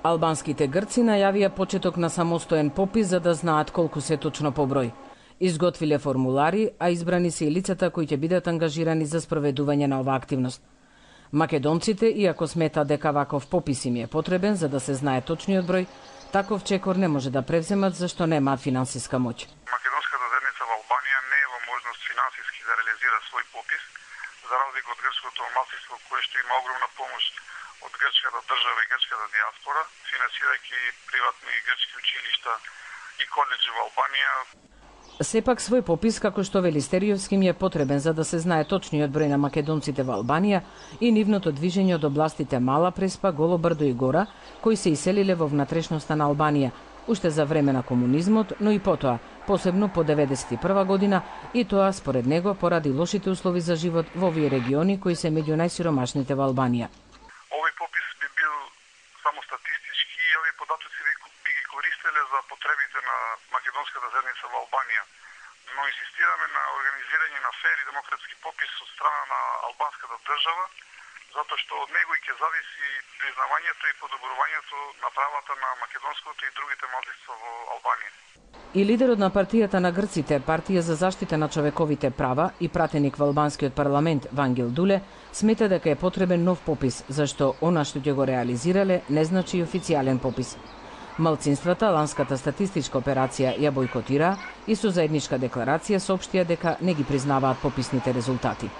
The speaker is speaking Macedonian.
Албанските грци најавија почеток на самостоен попис за да знаат колку се точно по број. Изготвиле формулари, а избрани се и лицата кои ќе бидат ангажирани за спроведување на оваа активност. Македонците, иако сметаат дека ваков попис им е потребен за да се знае точниот број, таков чекор не може да превземат зашто немаат финансиска моќ. Македонската заедница во Албанија не е во можност финансиски да реализира свој попис, за разлика од грчкото малцинство кое што има огромна помош од грчката држава и грчката диаспора, финансирајќи приватни грчки училишта и колеџи во Албанија. Сепак свој попис, како што вели Стериовски, им е потребен за да се знае точниот број на македонците во Албанија и нивното движење од областите Мала Преспа, Голо Брдо и Гора, кои се иселиле во внатрешноста на Албанија, уште за време на комунизмот, но и потоа, посебно по 91 година, и тоа според него поради лошите услови за живот во овие региони кои се меѓу најсиромашните во Албанија. Овој попис би бил само статистички и овие податоци би ги користеле за потребите на македонската заедница во Албанија, но инсистираме на организирање на фер и демократски попис од страна на албанската држава, затоа што од него и ќе зависи признавањето и подобрувањето на правата на македонското и другите малцинства во Албанија. И лидерот на партијата на грците, Партија за заштита на човековите права и пратеник во албанскиот парламент Вангел Дуле, смета дека е потребен нов попис, зашто она што ќе го реализирале не значи и официјален попис. Малцинствата ланската статистичка операција ја бойкотира и со заедничка декларација соопштија дека не ги признаваат пописните резултати.